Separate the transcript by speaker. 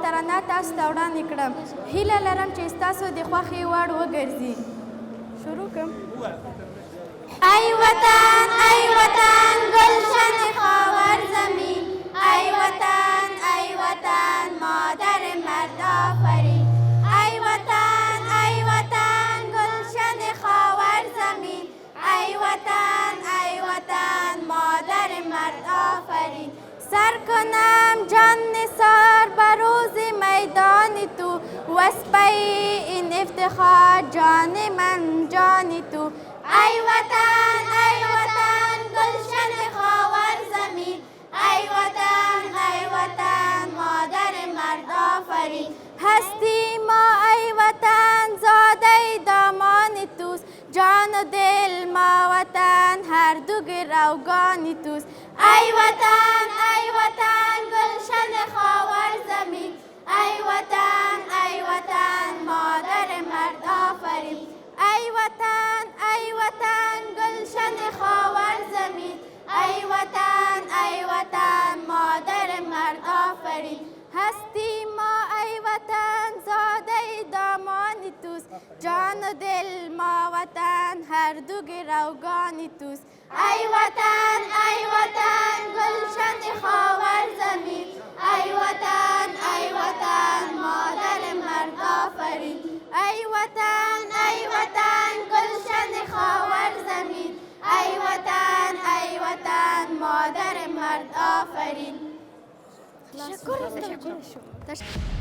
Speaker 1: ترانه تاسو ته وړاندې کړم. هیله لرم چې ستاسو د خوښې وړ وګرځي. شروع کړم. ای وطن گلشن خاور زمین، ای وطن مادر مرد آفرین. ای وطن گلشن خاور زمین، ای وطن مادر مرد آفرین. سر کنم جان نثار بروز میدان تو، وسپی این افتخار جان من جان تو. ای وطن گلشن خاور زمین، ای وطن مادر مرد آفرین. هستی ما ای وطن زاده دامان توست، جان و دل ما وطن هر دو گروگان توست. ای وطن گلشن خاور زمین، ای وطن مادر مرد آفرین. ای وطن گلشن خاور زمین، ای وطن مادر مرد آفرین. هستی ما ای وطن زاده دامان توست، جان و دل ما وطن هر دو گروگان توست. ای وطن گلشن خاور زمین، ای وطن مادر مرد آفرین. ای وطن گلشن خاور زمین، ای وطن مادر مرد آفرین. تشکر.